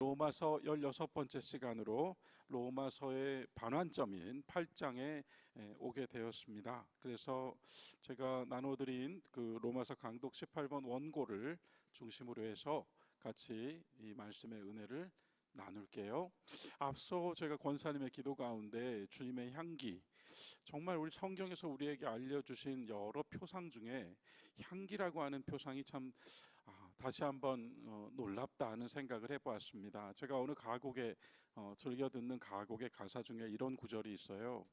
로마서 16번째 시간으로 로마서의 반환점인 8장에 오게 되었습니다. 그래서 제가 나눠드린 그 로마서 강독 18번 원고를 중심으로 해서 같이 이 말씀의 은혜를 나눌게요. 앞서 제가 권사님의 기도 가운데 주님의 향기, 정말 우리 성경에서 우리에게 알려주신 여러 표상 중에 향기라고 하는 표상이 참 다시 한번 놀랍다 하는 생각을 해보았습니다. 제가 어느 가곡에 즐겨 듣는 가곡의 가사 중에 이런 구절이 있어요.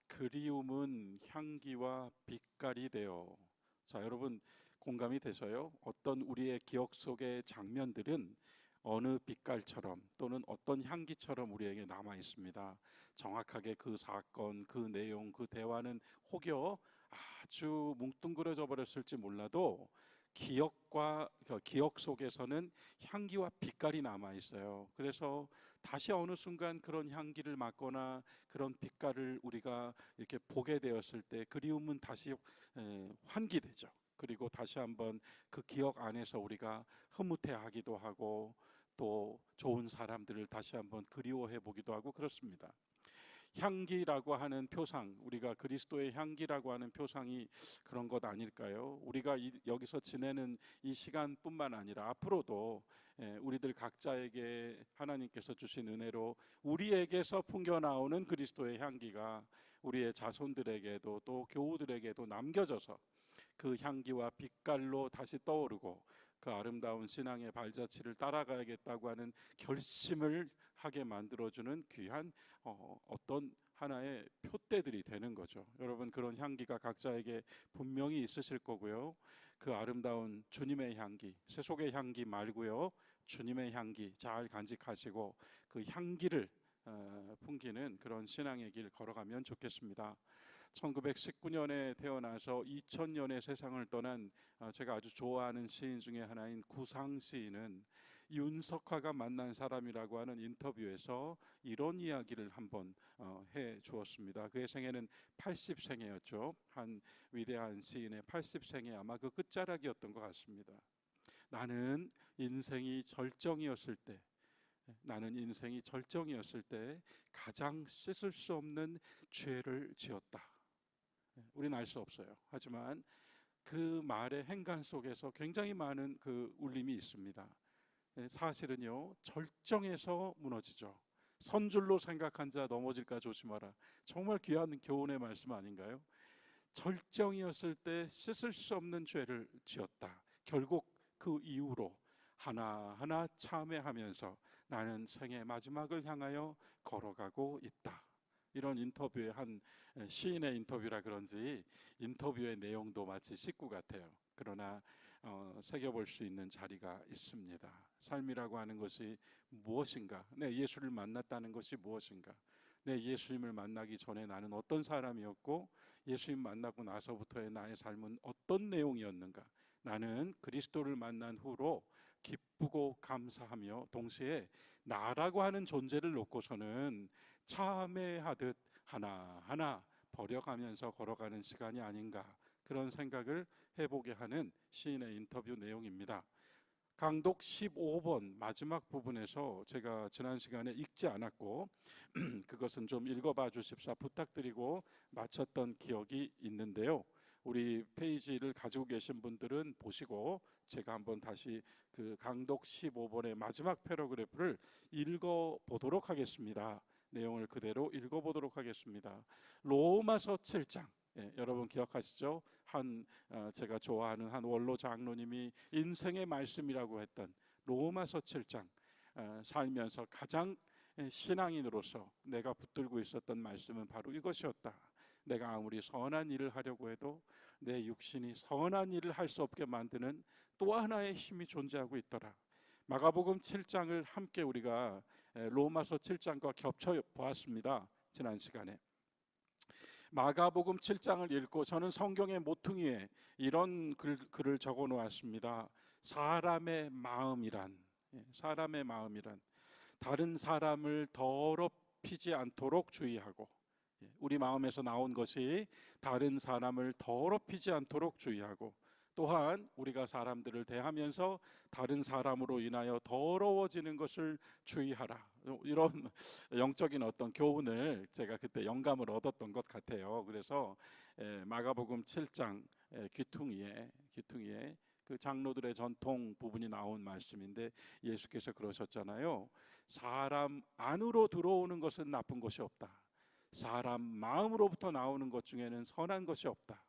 그리움은 향기와 빛깔이 되어. 자, 여러분 공감이 되셔요? 어떤 우리의 기억 속의 장면들은 어느 빛깔처럼 또는 어떤 향기처럼 우리에게 남아 있습니다. 정확하게 그 사건, 그 내용, 그 대화는 혹여 아주 뭉뚱그려져 버렸을지 몰라도 기억 속에서는 향기와 빛깔이 남아 있어요. 그래서 다시 어느 순간 그런 향기를 맡거나 그런 빛깔을 우리가 이렇게 보게 되었을 때 그리움은 다시 환기되죠. 그리고 다시 한번 그 기억 안에서 우리가 흐뭇해하기도 하고 또 좋은 사람들을 다시 한번 그리워해 보기도 하고 그렇습니다. 향기라고 하는 표상, 우리가 그리스도의 향기라고 하는 표상이 그런 것 아닐까요? 우리가 여기서 지내는 이 시간뿐만 아니라 앞으로도 우리들 각자에게 하나님께서 주신 은혜로 우리에게서 풍겨나오는 그리스도의 향기가 우리의 자손들에게도 또 교우들에게도 남겨져서 그 향기와 빛깔로 다시 떠오르고 그 아름다운 신앙의 발자취를 따라가야겠다고 하는 결심을 하게 만들어주는 귀한 어떤 하나의 표대들이 되는 거죠. 여러분, 그런 향기가 각자에게 분명히 있으실 거고요. 그 아름다운 주님의 향기, 세속의 향기 말고요, 주님의 향기 잘 간직하시고 그 향기를 풍기는 그런 신앙의 길 걸어가면 좋겠습니다. 1919년에 태어나서 2000년에 세상을 떠난 제가 아주 좋아하는 시인 중에 하나인 구상 시인은 윤석화가 만난 사람이라고 하는 인터뷰에서 이런 이야기를 한번 해 주었습니다. 그의 생애는 80생애였죠. 한 위대한 시인의 80생애 아마 그 끝자락이었던 것 같습니다. 나는 인생이 절정이었을 때 가장 씻을 수 없는 죄를 지었다. 우리는 알 수 없어요. 하지만 그 말의 행간 속에서 굉장히 많은 그 울림이 있습니다. 사실은요, 절정에서 무너지죠. 선줄로 생각한 자 넘어질까 조심하라. 정말 귀한 교훈의 말씀 아닌가요? 절정이었을 때 씻을 수 없는 죄를 지었다. 결국 그 이후로 하나하나 참회하면서 나는 생의 마지막을 향하여 걸어가고 있다. 이런 인터뷰의 한 시인의 인터뷰라 그런지 인터뷰의 내용도 마치 식구 같아요. 그러나 새겨볼 수 있는 자리가 있습니다. 삶이라고 하는 것이 무엇인가? 내 예수를 만났다는 것이 무엇인가? 내 예수님을 만나기 전에 나는 어떤 사람이었고 예수님 만나고 나서부터의 나의 삶은 어떤 내용이었는가? 나는 그리스도를 만난 후로 기쁘고 감사하며 동시에 나라고 하는 존재를 놓고서는 참회하듯 하나하나 버려가면서 걸어가는 시간이 아닌가, 그런 생각을 해보게 하는 시인의 인터뷰 내용입니다. 강독 15번 마지막 부분에서 제가 지난 시간에 읽지 않았고 그것은 좀 읽어봐 주십사 부탁드리고 마쳤던 기억이 있는데요. 우리 페이지를 가지고 계신 분들은 보시고 제가 한번 다시 그 강독 15번의 마지막 패러그래프를 읽어보도록 하겠습니다. 내용을 그대로 읽어보도록 하겠습니다. 로마서 7장, 여러분 기억하시죠? 제가 좋아하는 한 원로 장로님이 인생의 말씀이라고 했던 로마서 7장, 살면서 가장 신앙인으로서 내가 붙들고 있었던 말씀은 바로 이것이었다. 내가 아무리 선한 일을 하려고 해도 내 육신이 선한 일을 할 수 없게 만드는 또 하나의 힘이 존재하고 있더라. 마가복음 7장을 함께 우리가 로마서 7장과 겹쳐 보았습니다. 지난 시간에 마가복음 7장을 읽고 저는 성경의 모퉁이에 이런 글을 적어 놓았습니다. 사람의 마음이란 다른 사람을 더럽히지 않도록 주의하고, 우리 마음에서 나온 것이 다른 사람을 더럽히지 않도록 주의하고 또한 우리가 사람들을 대하면서 다른 사람으로 인하여 더러워지는 것을 주의하라. 이런 영적인 어떤 교훈을 제가 그때 영감을 얻었던 것 같아요. 그래서 마가복음 7장 귀퉁이에 그 장로들의 전통 부분이 나온 말씀인데, 예수께서 그러셨잖아요. 사람 안으로 들어오는 것은 나쁜 것이 없다. 사람 마음으로부터 나오는 것 중에는 선한 것이 없다.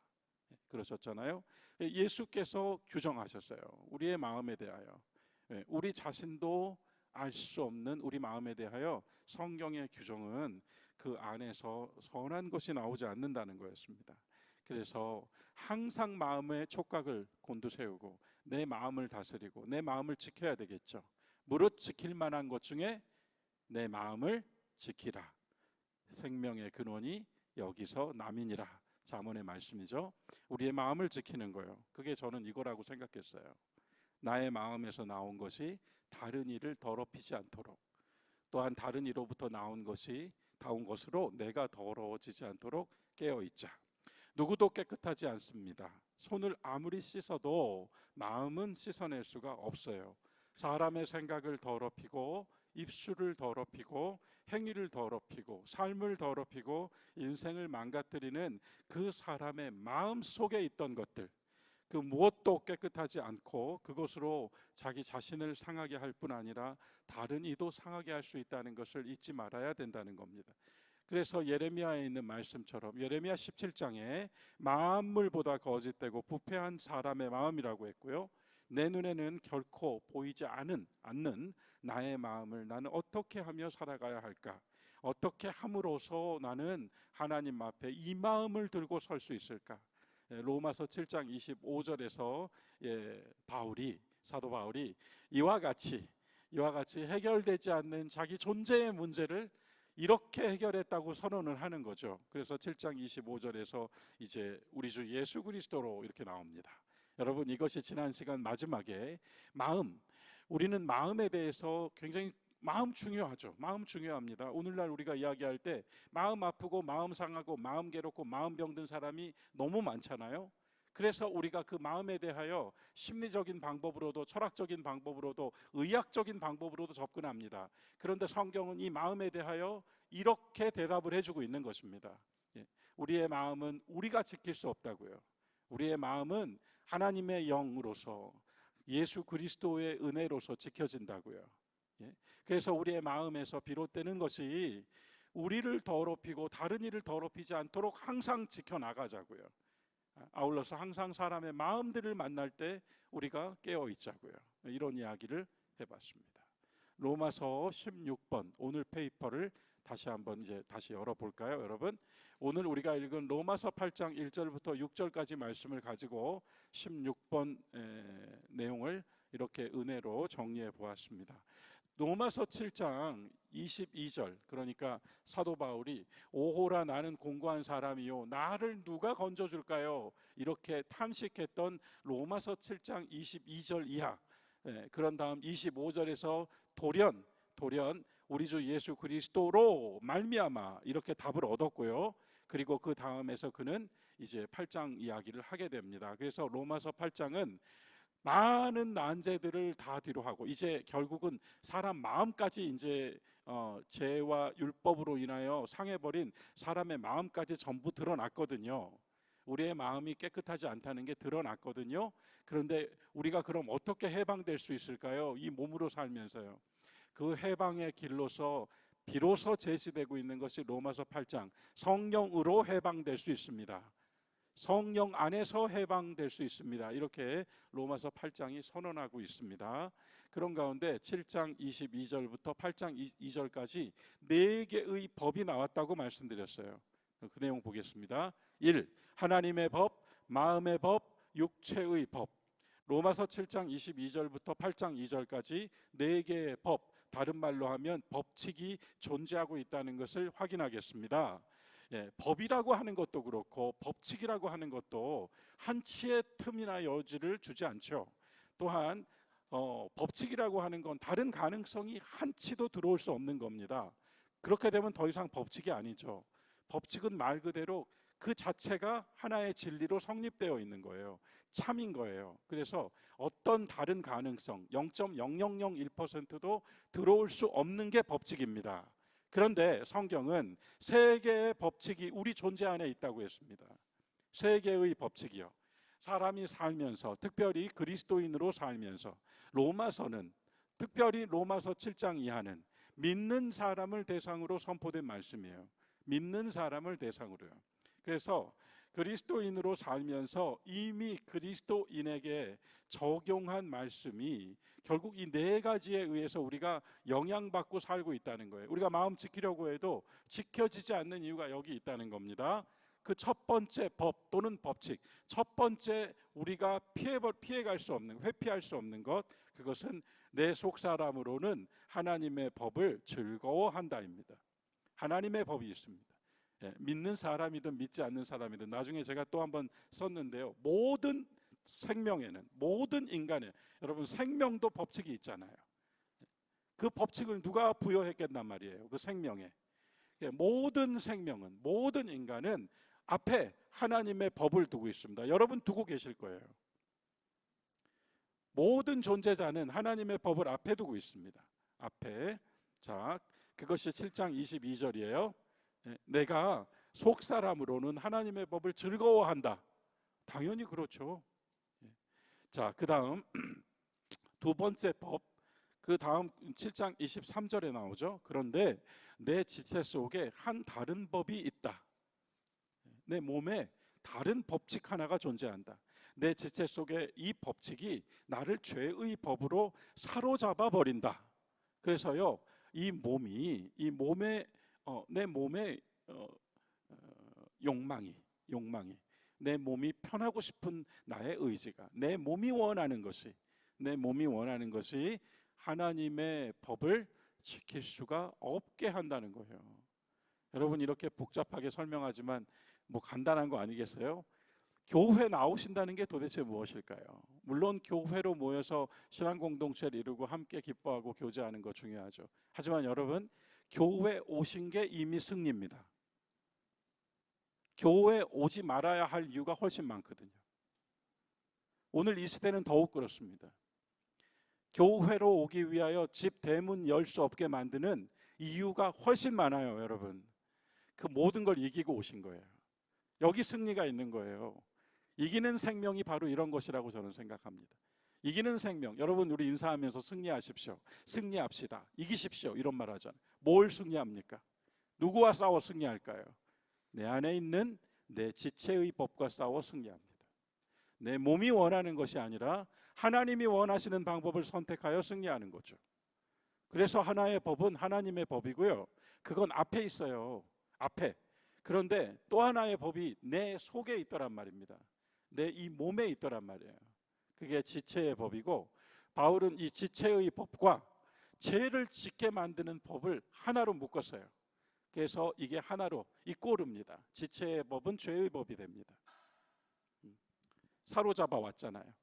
그러셨잖아요. 예수께서 규정하셨어요. 우리의 마음에 대하여. 우리 자신도 알 수 없는 우리 마음에 대하여 성경의 규정은 그 안에서 선한 것이 나오지 않는다는 거였습니다. 그래서 항상 마음의 촉각을 곤두세우고 내 마음을 다스리고 내 마음을 지켜야 되겠죠. 무릇 지킬 만한 것 중에 내 마음을 지키라. 생명의 근원이 여기서 남이니라. 잠언의 말씀이죠. 우리의 마음을 지키는 거예요. 그게 저는 이거라고 생각했어요. 나의 마음에서 나온 것이 다른 이를 더럽히지 않도록, 또한 다른 이로부터 나온 것으로 내가 더러워지지 않도록 깨어있자. 누구도 깨끗하지 않습니다. 손을 아무리 씻어도 마음은 씻어낼 수가 없어요. 사람의 생각을 더럽히고 입술을 더럽히고 행위를 더럽히고 삶을 더럽히고 인생을 망가뜨리는 그 사람의 마음 속에 있던 것들, 그 무엇도 깨끗하지 않고 그것으로 자기 자신을 상하게 할 뿐 아니라 다른 이도 상하게 할 수 있다는 것을 잊지 말아야 된다는 겁니다. 그래서 예레미야에 있는 말씀처럼 예레미야 17장에 만물보다 거짓되고 부패한 사람의 마음이라고 했고요. 내 눈에는 결코 보이지 않는 나의 마음을 나는 어떻게 하며 살아가야 할까? 어떻게 함으로써 나는 하나님 앞에 이 마음을 들고 설 수 있을까? 로마서 7장 25절에서 사도 바울이 이와 같이 해결되지 않는 자기 존재의 문제를 이렇게 해결했다고 선언을 하는 거죠. 그래서 7장 25절에서 이제 우리 주 예수 그리스도로 이렇게 나옵니다. 여러분, 이것이 지난 시간 마지막에 우리는 마음에 대해서 굉장히 마음 중요하죠. 마음 중요합니다. 오늘날 우리가 이야기할 때 마음 아프고 마음 상하고 마음 괴롭고 마음 병든 사람이 너무 많잖아요. 그래서 우리가 그 마음에 대하여 심리적인 방법으로도 철학적인 방법으로도 의학적인 방법으로도 접근합니다. 그런데 성경은 이 마음에 대하여 이렇게 대답을 해주고 있는 것입니다. 우리의 마음은 우리가 지킬 수 없다고요. 우리의 마음은 하나님의 영으로서 예수 그리스도의 은혜로서 지켜진다고요. 그래서 우리의 마음에서 비롯되는 것이 우리를 더럽히고 다른 이를 더럽히지 않도록 항상 지켜나가자고요. 아울러서 항상 사람의 마음들을 만날 때 우리가 깨어 있자고요. 이런 이야기를 해봤습니다. 로마서 16번 오늘 페이퍼를 다시 열어볼까요, 여러분? 오늘 우리가 읽은 로마서 8장 1절부터 6절까지 말씀을 가지고 16번 내용을 이렇게 은혜로 정리해 보았습니다. 로마서 7장 22절, 그러니까 사도 바울이 오호라 나는 공고한 사람이요 나를 누가 건져줄까요? 이렇게 탄식했던 로마서 7장 22절 이하, 그런 다음 25절에서 돌연 우리 주 예수 그리스도로 말미암아 이렇게 답을 얻었고요. 그리고 그 다음에서 그는 이제 8장 이야기를 하게 됩니다. 그래서 로마서 8장은 많은 난제들을 다 뒤로 하고 이제 결국은 사람 마음까지 이제 죄와 율법으로 인하여 상해버린 사람의 마음까지 전부 드러났거든요. 우리의 마음이 깨끗하지 않다는 게 드러났거든요. 그런데 우리가 그럼 어떻게 해방될 수 있을까요? 이 몸으로 살면서요. 그 해방의 길로서 비로소 제시되고 있는 것이 로마서 8장, 성령으로 해방될 수 있습니다. 성령 안에서 해방될 수 있습니다. 이렇게 로마서 8장이 선언하고 있습니다. 그런 가운데 7장 22절부터 8장 2절까지 4개의 법이 나왔다고 말씀드렸어요. 그 내용 보겠습니다. 1. 하나님의 법, 마음의 법, 육체의 법. 로마서 7장 22절부터 8장 2절까지 4개의 법, 다른 말로 하면 법칙이 존재하고 있다는 것을 확인하겠습니다. 법이라고 하는 것도 그렇고 법칙이라고 하는 것도 한치의 틈이나 여지를 주지 않죠. 또한 법칙이라고 하는 건 다른 가능성이 한치도 들어올 수 없는 겁니다. 그렇게 되면 더 이상 법칙이 아니죠. 법칙은 말 그대로 그 자체가 하나의 진리로 성립되어 있는 거예요. 참인 거예요. 그래서 어떤 다른 가능성 0.0001%도 들어올 수 없는 게 법칙입니다. 그런데 성경은 세 개의 법칙이 우리 존재 안에 있다고 했습니다. 세 개의 법칙이요. 사람이 살면서, 특별히 그리스도인으로 살면서, 로마서는 특별히 로마서 7장 이하는 믿는 사람을 대상으로 선포된 말씀이에요. 믿는 사람을 대상으로요. 그래서 그리스도인으로 살면서 이미 그리스도인에게 적용한 말씀이 결국 이 네 가지에 의해서 우리가 영향받고 살고 있다는 거예요. 우리가 마음 지키려고 해도 지켜지지 않는 이유가 여기 있다는 겁니다. 그 첫 번째 법 또는 법칙, 첫 번째 우리가 피해갈 수 없는, 회피할 수 없는 것, 그것은 내 속사람으로는 하나님의 법을 즐거워한다입니다. 하나님의 법이 있습니다. 믿는 사람이든 믿지 않는 사람이든, 나중에 제가 또 한번 썼는데요, 모든 생명에는, 모든 인간에, 여러분 생명도 법칙이 있잖아요. 그 법칙을 누가 부여했겠단 말이에요. 그 생명에. 모든 생명은, 모든 인간은 앞에 하나님의 법을 두고 있습니다. 여러분 두고 계실 거예요. 모든 존재자는 하나님의 법을 앞에 두고 있습니다. 앞에. 자, 그것이 7장 22절이에요. 내가 속사람으로는 하나님의 법을 즐거워한다. 당연히 그렇죠. 자, 그 다음 두 번째 법, 그 다음 7장 23절에 나오죠. 그런데 내 지체 속에 한 다른 법이 있다. 내 몸에 다른 법칙 하나가 존재한다. 내 지체 속에 이 법칙이 나를 죄의 법으로 사로잡아 버린다. 그래서요, 이 몸에 내 몸의 욕망이 내 몸이 편하고 싶은 나의 의지가, 내 몸이 원하는 것이 하나님의 법을 지킬 수가 없게 한다는 거예요. 여러분, 이렇게 복잡하게 설명하지만 뭐 간단한 거 아니겠어요? 교회 나오신다는 게 도대체 무엇일까요? 물론 교회로 모여서 신앙 공동체를 이루고 함께 기뻐하고 교제하는 거 중요하죠. 하지만 여러분, 교회 오신 게 이미 승리입니다. 교회 오지 말아야 할 이유가 훨씬 많거든요. 오늘 이 시대는 더욱 그렇습니다. 교회로 오기 위하여 집 대문 열 수 없게 만드는 이유가 훨씬 많아요. 여러분, 그 모든 걸 이기고 오신 거예요. 여기 승리가 있는 거예요. 이기는 생명이 바로 이런 것이라고 저는 생각합니다. 이기는 생명, 여러분 우리 인사하면서 승리하십시오, 승리합시다, 이기십시오 이런 말 하잖아요. 뭘 승리합니까? 누구와 싸워 승리할까요? 내 안에 있는 내 지체의 법과 싸워 승리합니다. 내 몸이 원하는 것이 아니라 하나님이 원하시는 방법을 선택하여 승리하는 거죠. 그래서 하나의 법은 하나님의 법이고요, 그건 앞에 있어요. 앞에. 그런데 또 하나의 법이 내 속에 있더란 말입니다. 내 이 몸에 있더란 말이에요. 그게 지체의 법이고, 바울은 이 지체의 법과 죄를 짓게 만드는 법을 하나로 묶었어요. 그래서 이게 하나로 이꼬릅니다. 지체의 법은 죄의 법이 됩니다. 사로잡아 왔잖아요.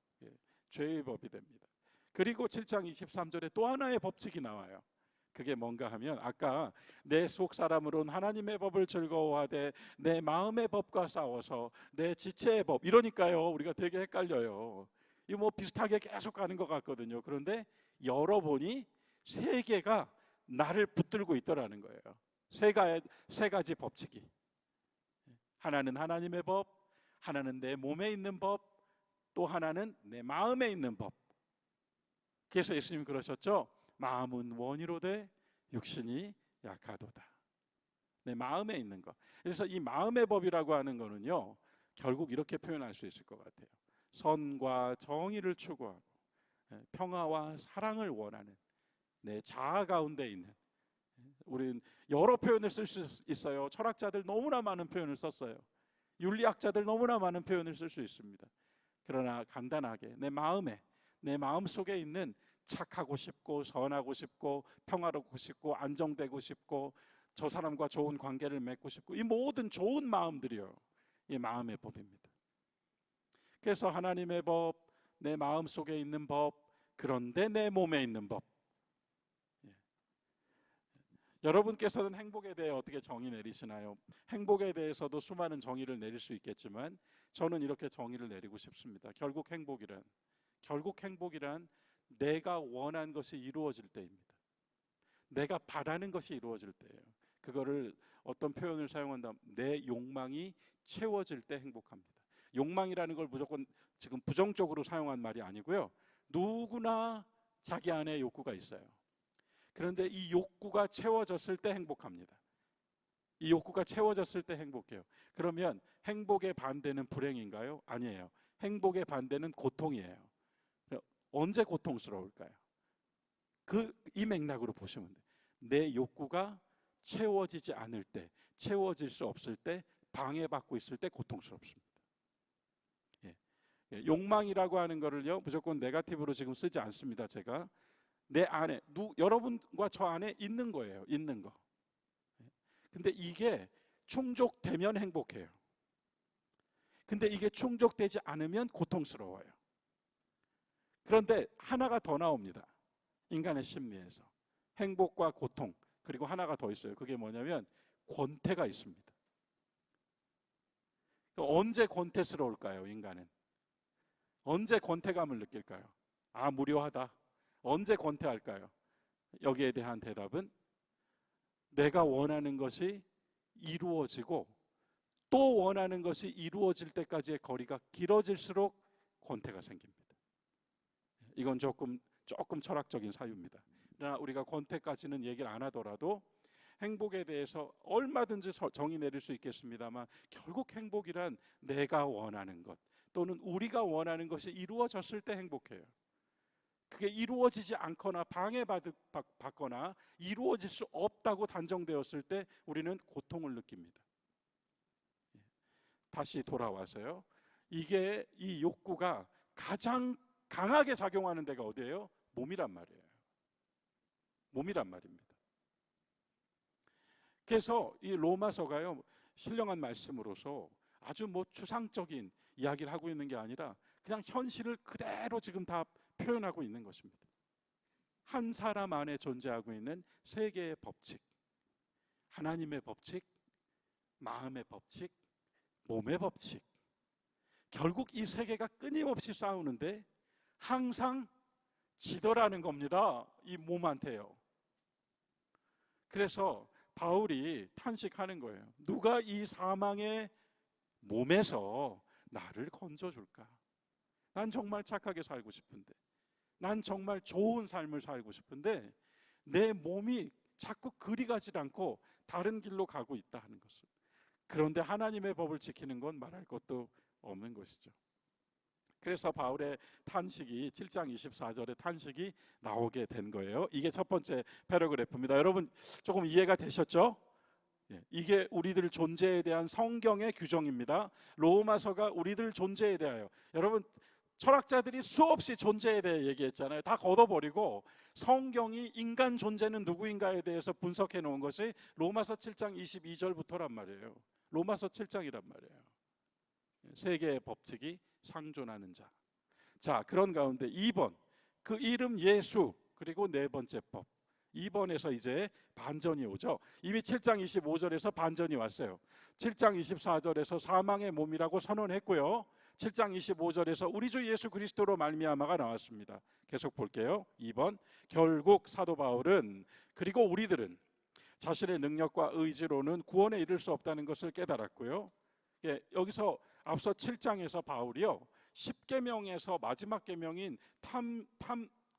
죄의 법이 됩니다. 그리고 7장 23절에 또 하나의 법칙이 나와요. 그게 뭔가 하면, 아까 내 속 사람으로는 하나님의 법을 즐거워하되 내 마음의 법과 싸워서 내 지체의 법, 이러니까요 우리가 되게 헷갈려요. 이거 뭐 비슷하게 계속 가는 것 같거든요. 그런데 열어보니 세 개가 나를 붙들고 있더라는 거예요. 세 가지 법칙이. 하나는 하나님의 법, 하나는 내 몸에 있는 법, 또 하나는 내 마음에 있는 법. 그래서 예수님 그러셨죠. 마음은 원이로되 육신이 약하도다. 내 마음에 있는 것. 그래서 이 마음의 법이라고 하는 거는요, 결국 이렇게 표현할 수 있을 것 같아요. 선과 정의를 추구하고 평화와 사랑을 원하는 내 자아 가운데 있는, 우리는 여러 표현을 쓸 수 있어요. 철학자들 너무나 많은 표현을 썼어요. 윤리학자들 너무나 많은 표현을 쓸 수 있습니다. 그러나 간단하게 내 마음 속에 있는 착하고 싶고 선하고 싶고 평화롭고 싶고 안정되고 싶고 저 사람과 좋은 관계를 맺고 싶고, 이 모든 좋은 마음들이요, 이 마음의 법입니다. 그래서 하나님의 법, 내 마음 속에 있는 법, 그런데 내 몸에 있는 법. 여러분께서는 행복에 대해 어떻게 정의 내리시나요? 행복에 대해서도 수많은 정의를 내릴 수 있겠지만 저는 이렇게 정의를 내리고 싶습니다. 결국 행복이란 내가 원한 것이 이루어질 때입니다. 내가 바라는 것이 이루어질 때예요. 그거를 어떤 표현을 사용한다면 내 욕망이 채워질 때 행복합니다. 욕망이라는 걸 무조건 지금 부정적으로 사용한 말이 아니고요. 누구나 자기 안에 욕구가 있어요. 그런데 이 욕구가 채워졌을 때 행복합니다. 이 욕구가 채워졌을 때 행복해요. 그러면 행복의 반대는 불행인가요? 아니에요. 행복의 반대는 고통이에요. 언제 고통스러울까요? 이 맥락으로 보시면 돼요. 내 욕구가 채워지지 않을 때, 채워질 수 없을 때, 방해받고 있을 때 고통스럽습니다. 욕망이라고 하는 거를요 무조건 네거티브로 지금 쓰지 않습니다. 제가 내 안에 여러분과 저 안에 있는 거예요. 있는 거. 근데 이게 충족되면 행복해요. 근데 이게 충족되지 않으면 고통스러워요. 그런데 하나가 더 나옵니다. 인간의 심리에서 행복과 고통, 그리고 하나가 더 있어요. 그게 뭐냐면 권태가 있습니다. 언제 권태스러울까요? 인간은 언제 권태감을 느낄까요? 무료하다. 언제 권태할까요? 여기에 대한 대답은 내가 원하는 것이 이루어지고 또 원하는 것이 이루어질 때까지의 거리가 길어질수록 권태가 생깁니다. 이건 조금 철학적인 사유입니다. 그러나 우리가 권태까지는 얘기를 안 하더라도 행복에 대해서 얼마든지 정의 내릴 수 있겠습니다만 결국 행복이란 내가 원하는 것 또는 우리가 원하는 것이 이루어졌을 때 행복해요. 그게 이루어지지 않거나 방해받거나 이루어질 수 없다고 단정되었을 때 우리는 고통을 느낍니다. 다시 돌아와서요. 이 욕구가 가장 강하게 작용하는 데가 어디예요? 몸이란 말이에요. 몸이란 말입니다. 그래서 이 로마서가요 신령한 말씀으로서 아주 추상적인 이야기를 하고 있는 게 아니라 그냥 현실을 그대로 지금 다 표현하고 있는 것입니다. 한 사람 안에 존재하고 있는 세 개의 법칙, 하나님의 법칙, 마음의 법칙, 몸의 법칙. 결국 이 세 개가 끊임없이 싸우는데 항상 지더라는 겁니다. 이 몸한테요. 그래서 바울이 탄식하는 거예요. 누가 이 사망의 몸에서 나를 건져줄까? 난 정말 착하게 살고 싶은데, 난 정말 좋은 삶을 살고 싶은데 내 몸이 자꾸 그리 가지 않고 다른 길로 가고 있다 하는 것을. 그런데 하나님의 법을 지키는 건 말할 것도 없는 것이죠. 그래서 바울의 탄식이 7장 24절의 탄식이 나오게 된 거예요. 이게 첫 번째 패러그래프입니다. 여러분 조금 이해가 되셨죠? 이게 우리들 존재에 대한 성경의 규정입니다. 로마서가 우리들 존재에 대하여, 여러분 철학자들이 수없이 존재에 대해 얘기했잖아요. 다 걷어버리고 성경이 인간 존재는 누구인가에 대해서 분석해 놓은 것이 로마서 7장 22절부터란 말이에요. 로마서 7장이란 말이에요. 세 개의 법칙이 상존하는 자. 자, 그런 가운데 2번, 그 이름 예수, 그리고 네 번째 법. 2번에서 이제 반전이 오죠. 이미 7장 25절에서 반전이 왔어요. 7장 24절에서 사망의 몸이라고 선언했고요. 7장 25절에서 우리 주 예수 그리스도로 말미암아가 나왔습니다. 계속 볼게요. 2번, 결국 사도 바울은 그리고 우리들은 자신의 능력과 의지로는 구원에 이를 수 없다는 것을 깨달았고요. 여기서 앞서 7장에서 바울이요 10계명에서 마지막 계명인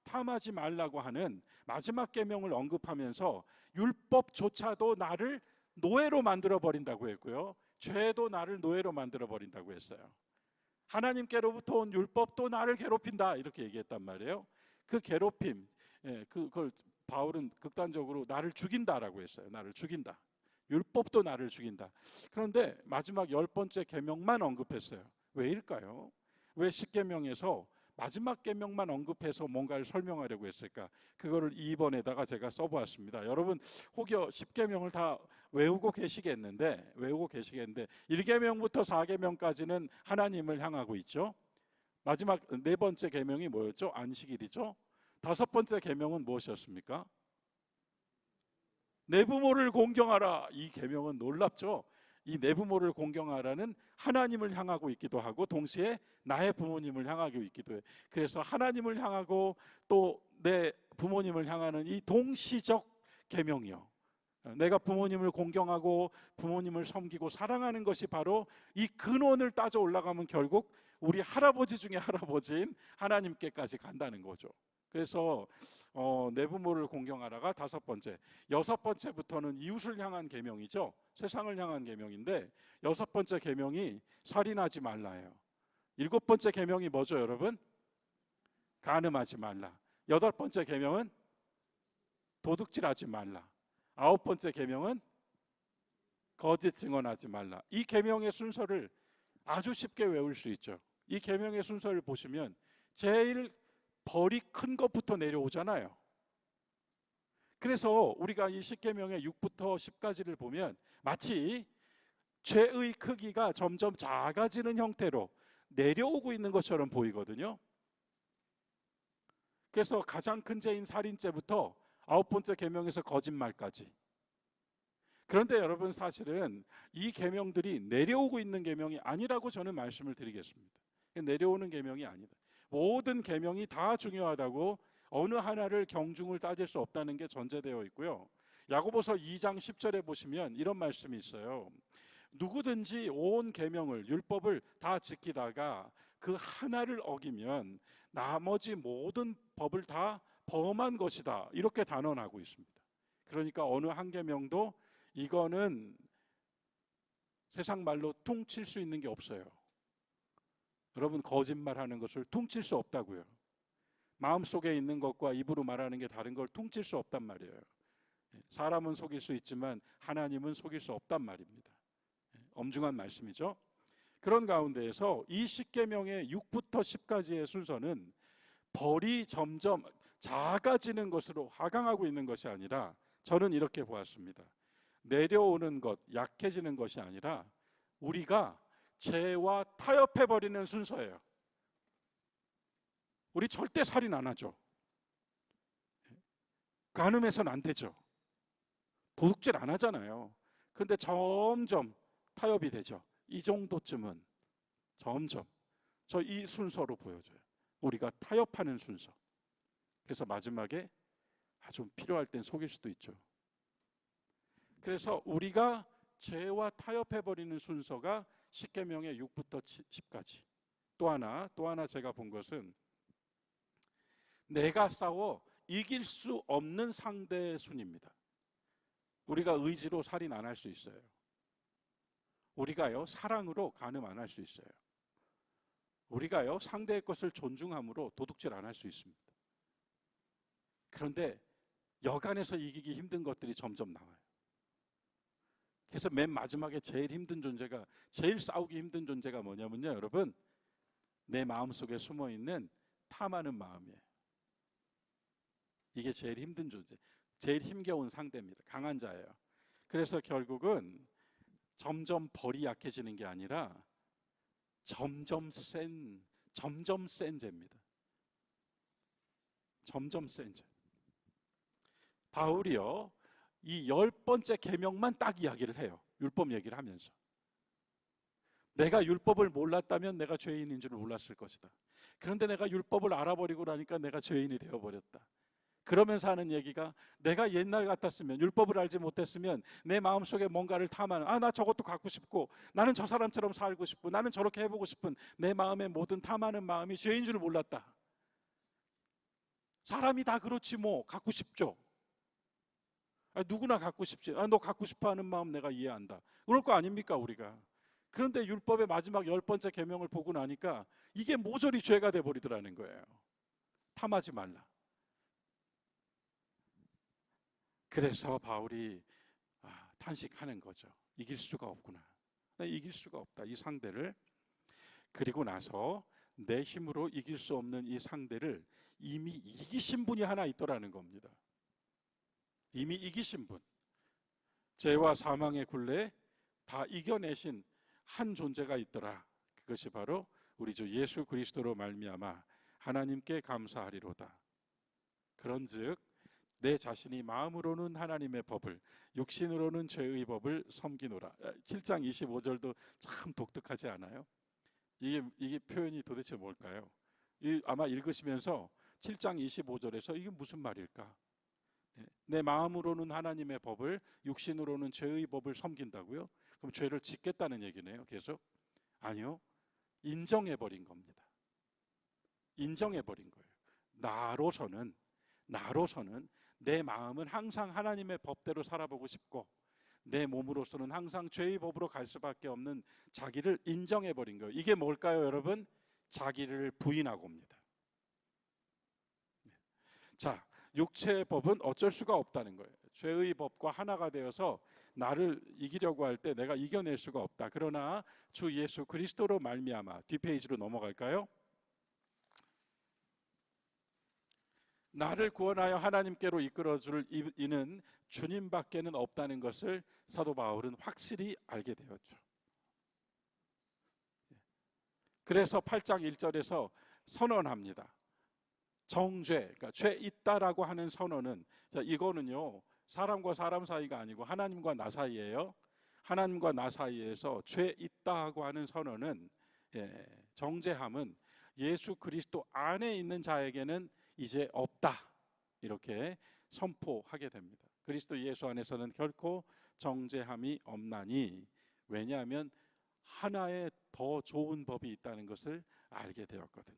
탐하지 말라고 하는 마지막 계명을 언급하면서 율법조차도 나를 노예로 만들어 버린다고 했고요, 죄도 나를 노예로 만들어 버린다고 했어요. 하나님께로부터 온 율법도 나를 괴롭힌다 이렇게 얘기했단 말이에요. 그 괴롭힘, 그걸 바울은 극단적으로 나를 죽인다라고 했어요. 나를 죽인다. 율법도 나를 죽인다. 그런데 마지막 10번째 계명만 언급했어요. 왜일까요? 왜 10계명에서 마지막 계명만 언급해서 뭔가를 설명하려고 했을까? 그거를 2번에다가 제가 써보았습니다. 여러분 혹여 10계명을 다 외우고 계시겠는데 1계명부터 4계명까지는 하나님을 향하고 있죠. 마지막 네 번째 계명이 뭐였죠? 안식일이죠. 다섯 번째 계명은 무엇이었습니까? 내 부모를 공경하라. 이 계명은 놀랍죠. 이 내 부모를 공경하라는 하나님을 향하고 있기도 하고 동시에 나의 부모님을 향하고 있기도 해. 그래서 하나님을 향하고 또 내 부모님을 향하는 이 동시적 계명이요. 내가 부모님을 공경하고 부모님을 섬기고 사랑하는 것이 바로 이 근원을 따져 올라가면 결국 우리 할아버지 중에 할아버지인 하나님께까지 간다는 거죠. 그래서 내 부모를 공경하라가 5번째, 6번째부터는 이웃을 향한 계명이죠. 세상을 향한 계명인데 6번째 계명이 살인하지 말라예요. 7번째 계명이 뭐죠, 여러분? 간음하지 말라. 8번째 계명은 도둑질하지 말라. 9번째 계명은 거짓 증언하지 말라. 이 계명의 순서를 아주 쉽게 외울 수 있죠. 이 계명의 순서를 보시면 제일 벌이 큰 것부터 내려오잖아요. 그래서 우리가 이 10계명의 6부터 10까지를 보면 마치 죄의 크기가 점점 작아지는 형태로 내려오고 있는 것처럼 보이거든요. 그래서 가장 큰 죄인 살인죄부터 9번째 계명에서 거짓말까지. 그런데 여러분, 사실은 이 계명들이 내려오고 있는 계명이 아니라고 저는 말씀을 드리겠습니다. 내려오는 계명이 아니다. 모든 계명이 다 중요하다고 어느 하나를 경중을 따질 수 없다는 게 전제되어 있고요. 야고보서 2장 10절에 보시면 이런 말씀이 있어요. 누구든지 온 계명을, 율법을 다 지키다가 그 하나를 어기면 나머지 모든 법을 다 범한 것이다. 이렇게 단언하고 있습니다. 그러니까 어느 한 계명도 이거는 세상 말로 퉁칠 수 있는 게 없어요. 여러분, 거짓말하는 것을 퉁칠 수 없다고요. 마음속에 있는 것과 입으로 말하는 게 다른 걸 퉁칠 수 없단 말이에요. 사람은 속일 수 있지만 하나님은 속일 수 없단 말입니다. 엄중한 말씀이죠. 그런 가운데에서 이 10계명의 6부터 10까지의 순서는 벌이 점점 작아지는 것으로 하강하고 있는 것이 아니라, 저는 이렇게 보았습니다. 내려오는 것, 약해지는 것이 아니라 우리가 죄와 타협해버리는 순서예요. 우리 절대 살인 안 하죠. 간음해서는 안 되죠. 도둑질 안 하잖아요. 근데 점점 타협이 되죠. 이 정도쯤은 점점 저 이 순서로 보여져요. 우리가 타협하는 순서. 그래서 마지막에 좀 필요할 땐 속일 수도 있죠. 그래서 우리가 죄와 타협해버리는 순서가 10계명의 6부터 10까지. 또 하나 제가 본 것은 내가 싸워 이길 수 없는 상대의 순입니다. 우리가 의지로 살인 안 할 수 있어요. 우리가요 사랑으로 간음 안 할 수 있어요. 우리가요 상대의 것을 존중함으로 도둑질 안 할 수 있습니다. 그런데 여간에서 이기기 힘든 것들이 점점 나와요. 그래서 맨 마지막에 제일 힘든 존재가, 제일 싸우기 힘든 존재가 뭐냐면요, 여러분, 내 마음속에 숨어있는 탐하는 마음이에요. 이게 제일 힘든 존재, 제일 힘겨운 상대입니다. 강한 자예요. 그래서 결국은 점점 벌이 약해지는 게 아니라 점점 센 죄입니다. 점점 센 죄. 바울이요 이 10번째 계명만 딱 이야기를 해요. 율법 얘기를 하면서 내가 율법을 몰랐다면 내가 죄인인 줄 몰랐을 것이다. 그런데 내가 율법을 알아버리고 나니까 내가 죄인이 되어버렸다. 그러면서 하는 얘기가, 내가 옛날 같았으면, 율법을 알지 못했으면 내 마음속에 뭔가를 탐하는, 나 저것도 갖고 싶고, 나는 저 사람처럼 살고 싶고, 나는 저렇게 해보고 싶은 내 마음의 모든 탐하는 마음이 죄인 줄 몰랐다. 사람이 다 그렇지 뭐, 갖고 싶죠. 누구나 갖고 싶지. 너 갖고 싶어하는 마음 내가 이해한다. 그럴 거 아닙니까 우리가. 그런데 율법의 마지막 10번째 계명을 보고 나니까 이게 모조리 죄가 돼버리더라는 거예요. 탐하지 말라. 그래서 바울이 탄식하는 거죠. 이길 수가 없구나. 이길 수가 없다, 이 상대를. 그리고 나서 내 힘으로 이길 수 없는 이 상대를 이미 이기신 분이 하나 있더라는 겁니다. 이미 이기신 분, 죄와 사망의 굴레에 다 이겨내신 한 존재가 있더라. 그것이 바로 우리 주 예수 그리스도로 말미암아 하나님께 감사하리로다. 그런즉 내 자신이 마음으로는 하나님의 법을, 육신으로는 죄의 법을 섬기노라. 7장 25절도 참 독특하지 않아요? 이게 표현이 도대체 뭘까요? 아마 읽으시면서 7장 25절에서 이게 무슨 말일까? 내 마음으로는 하나님의 법을, 육신으로는 죄의 법을 섬긴다고요? 그럼 죄를 짓겠다는 얘기네요, 계속? 아니요, 인정해버린 겁니다. 인정해버린 거예요. 나로서는 내 마음은 항상 하나님의 법대로 살아보고 싶고, 내 몸으로서는 항상 죄의 법으로 갈 수밖에 없는 자기를 인정해버린 거예요. 이게 뭘까요, 여러분? 자기를 부인하고 옵니다. 자, 육체의 법은 어쩔 수가 없다는 거예요. 죄의 법과 하나가 되어서 나를 이기려고 할 때 내가 이겨낼 수가 없다. 그러나 주 예수 그리스도로 말미암아, 뒷페이지로 넘어갈까요? 나를 구원하여 하나님께로 이끌어줄 이는 주님밖에는 없다는 것을 사도 바울은 확실히 알게 되었죠. 그래서 8장 1절에서 선언합니다. 정죄, 그러니까 죄 있다라고 하는 선언은, 자, 이거는요 사람과 사람 사이가 아니고 하나님과 나 사이예요. 하나님과 나 사이에서 죄 있다고 하는 선언은, 정죄함은 예수 그리스도 안에 있는 자에게는 이제 없다, 이렇게 선포하게 됩니다. 그리스도 예수 안에서는 결코 정죄함이 없나니, 왜냐하면 하나의 더 좋은 법이 있다는 것을 알게 되었거든요.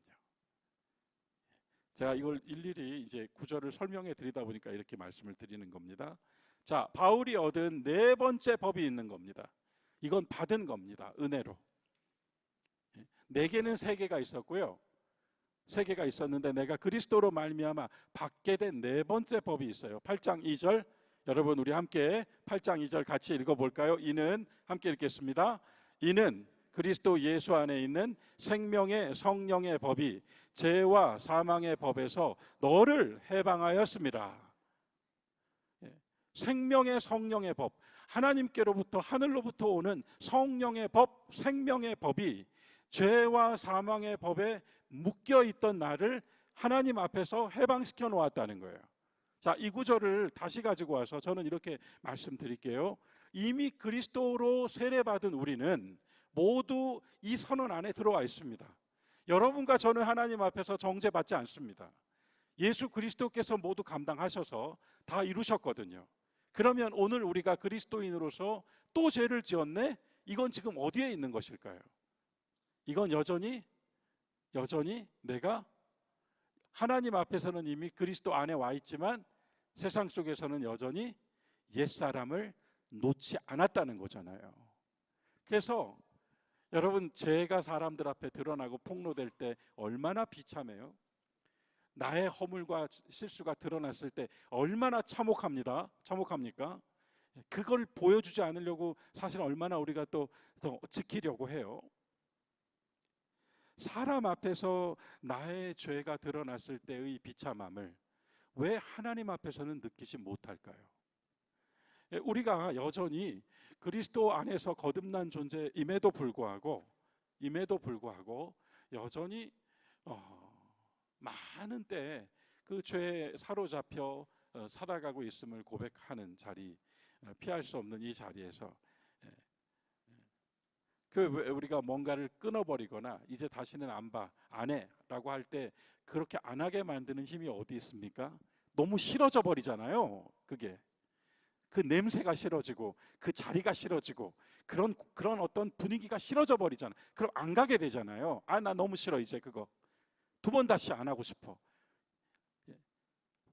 제가 이걸 일일이 이제 구절을 설명해 드리다 보니까 이렇게 말씀을 드리는 겁니다. 자, 바울이 얻은 네 번째 법이 있는 겁니다. 이건 받은 겁니다. 은혜로. 네 개는 세 개가 있었고요. 세 개가 있었는데 내가 그리스도로 말미암아 받게 된 네 번째 법이 있어요. 8장 2절, 여러분 우리 함께 8장 2절 같이 읽어볼까요? 이는, 함께 읽겠습니다. 이는 그리스도 예수 안에 있는 생명의 성령의 법이 죄와 사망의 법에서 너를 해방하였습니다. 생명의 성령의 법, 하나님께로부터, 하늘로부터 오는 성령의 법, 생명의 법이 죄와 사망의 법에 묶여 있던 나를 하나님 앞에서 해방시켜 놓았다는 거예요. 자, 이 구절을 다시 가지고 와서 저는 이렇게 말씀드릴게요. 이미 그리스도로 세례받은 우리는 모두 이 선언 안에 들어와 있습니다. 여러분과 저는 하나님 앞에서 정죄받지 않습니다. 예수 그리스도께서 모두 감당하셔서 다 이루셨거든요. 그러면 오늘 우리가 그리스도인으로서 또 죄를 지었네? 이건 지금 어디에 있는 것일까요? 이건 여전히 내가 하나님 앞에서는 이미 그리스도 안에 와 있지만 세상 속에서는 여전히 옛사람을 놓지 않았다는 거잖아요. 그래서 여러분, 죄가 사람들 앞에 드러나고 폭로될 때 얼마나 비참해요. 나의 허물과 실수가 드러났을 때 얼마나 참혹합니까? 그걸 보여주지 않으려고 사실 얼마나 우리가 또 지키려고 해요. 사람 앞에서 나의 죄가 드러났을 때의 비참함을 왜 하나님 앞에서는 느끼지 못할까요? 우리가 여전히 그리스도 안에서 거듭난 존재임에도 불구하고 여전히 많은 때 그 죄에 사로잡혀 살아가고 있음을 고백하는 자리, 피할 수 없는 이 자리에서 우리가 뭔가를 끊어버리거나 이제 다시는 안 해라고 할 때 그렇게 안 하게 만드는 힘이 어디 있습니까? 너무 싫어져 버리잖아요. 그게 그 냄새가 싫어지고 그 자리가 싫어지고 그런 어떤 분위기가 싫어져 버리잖아요. 그럼 안 가게 되잖아요. 나 너무 싫어, 이제 그거 두 번 다시 안 하고 싶어.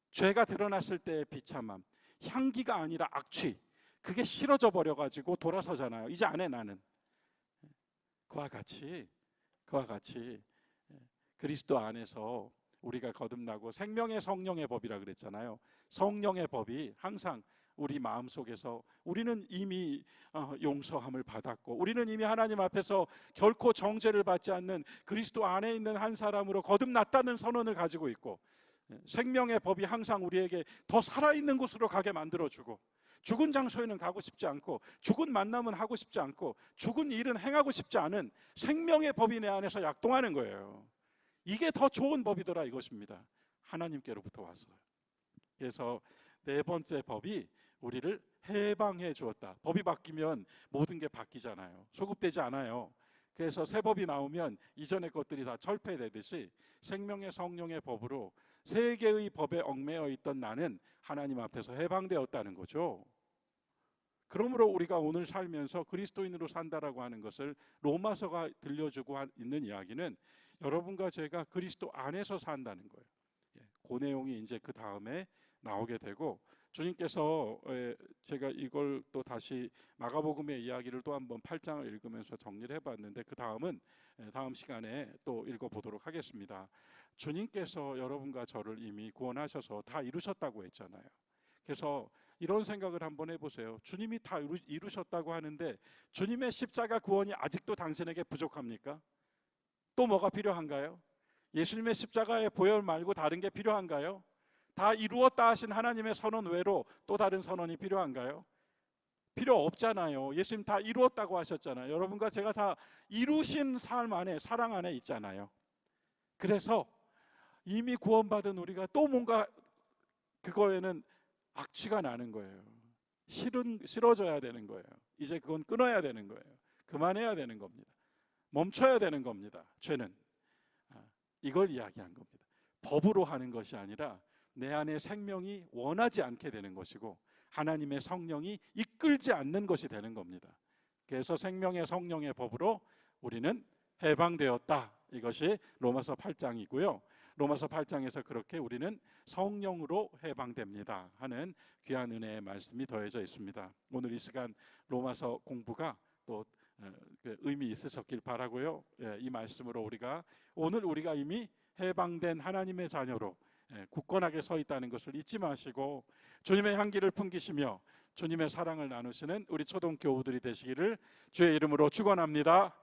죄가 드러났을 때의 비참함, 향기가 아니라 악취, 그게 싫어져 버려가지고 돌아서잖아요. 이제 안 해, 나는. 그와 같이 그리스도 안에서 우리가 거듭나고 생명의 성령의 법이라 그랬잖아요. 성령의 법이 항상 우리 마음속에서, 우리는 이미 용서함을 받았고 우리는 이미 하나님 앞에서 결코 정죄를 받지 않는 그리스도 안에 있는 한 사람으로 거듭났다는 선언을 가지고 있고, 생명의 법이 항상 우리에게 더 살아있는 곳으로 가게 만들어주고, 죽은 장소에는 가고 싶지 않고 죽은 만남은 하고 싶지 않고 죽은 일은 행하고 싶지 않은 생명의 법이 내 안에서 약동하는 거예요. 이게 더 좋은 법이더라, 이것입니다. 하나님께로부터 와서. 그래서 네 번째 법이 우리를 해방해 주었다. 법이 바뀌면 모든 게 바뀌잖아요. 소급되지 않아요. 그래서 새 법이 나오면 이전의 것들이 다 철폐되듯이 생명의 성령의 법으로 세 개의 법에 얽매여 있던 나는 하나님 앞에서 해방되었다는 거죠. 그러므로 우리가 오늘 살면서 그리스도인으로 산다라고 하는 것을 로마서가 들려주고 있는 이야기는 여러분과 제가 그리스도 안에서 산다는 거예요. 그 내용이 이제 그 다음에 나오게 되고, 주님께서 제가 이걸 또 다시 마가복음의 이야기를 또 한번 8장을 읽으면서 정리를 해봤는데, 그 다음은 다음 시간에 또 읽어보도록 하겠습니다. 주님께서 여러분과 저를 이미 구원하셔서 다 이루셨다고 했잖아요. 그래서 이런 생각을 한번 해보세요. 주님이 다 이루셨다고 하는데 주님의 십자가 구원이 아직도 당신에게 부족합니까? 또 뭐가 필요한가요? 예수님의 십자가의 보혈 말고 다른 게 필요한가요? 다 이루었다 하신 하나님의 선언 외로 또 다른 선언이 필요한가요? 필요 없잖아요. 예수님 다 이루었다고 하셨잖아요. 여러분과 제가 다 이루신 삶 안에, 사랑 안에 있잖아요. 그래서 이미 구원받은 우리가 또 뭔가 그거에는 악취가 나는 거예요. 싫어져야 되는 거예요. 이제 그건 끊어야 되는 거예요. 그만해야 되는 겁니다. 멈춰야 되는 겁니다. 죄는. 이걸 이야기한 겁니다. 법으로 하는 것이 아니라 내 안에 생명이 원하지 않게 되는 것이고 하나님의 성령이 이끌지 않는 것이 되는 겁니다. 그래서 생명의 성령의 법으로 우리는 해방되었다. 이것이 로마서 8장이고요. 로마서 8장에서 그렇게 우리는 성령으로 해방됩니다 하는 귀한 은혜의 말씀이 더해져 있습니다. 오늘 이 시간 로마서 공부가 또 의미 있으셨길 바라고요. 이 말씀으로 오늘 우리가 이미 해방된 하나님의 자녀로 굳건하게 서 있다는 것을 잊지 마시고 주님의 향기를 풍기시며 주님의 사랑을 나누시는 우리 초등교우들이 되시기를 주의 이름으로 축원합니다.